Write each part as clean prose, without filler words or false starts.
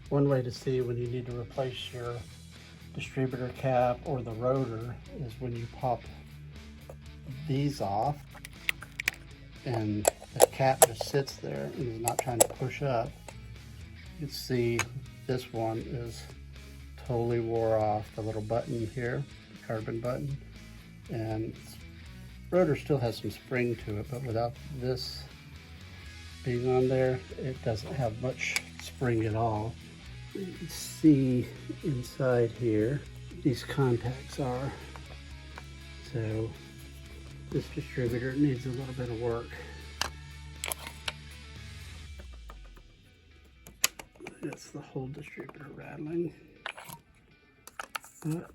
One way to see when you need to replace your distributor cap or the rotor is when you pop these off and the cap just sits there and is not trying to push up. You can see this one is totally wore off, the little button here, the carbon button, and rotor still has some spring to it, but without this being on there, it doesn't have much spring at all. You can see inside here, these contacts are. So this distributor needs a little bit of work. That's the whole distributor rattling. But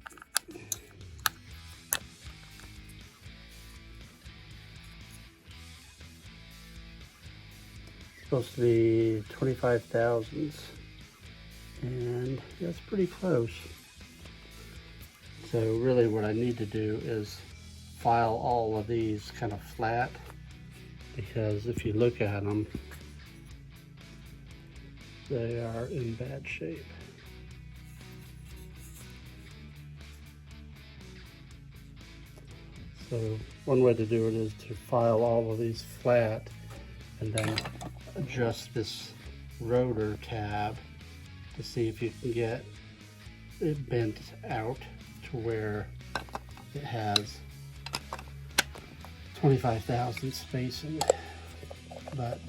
supposed to be 25 thousandths, and that's pretty close. So really what I need to do is file all of these kind of flat, because if you look at them, they are in bad shape. So one way to do it is to file all of these flat and then adjust this rotor tab to see if you can get it bent out to where it has 25 thousandths spacing. But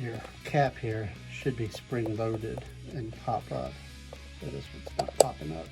your cap here should be spring loaded and pop up. So this one's not popping up.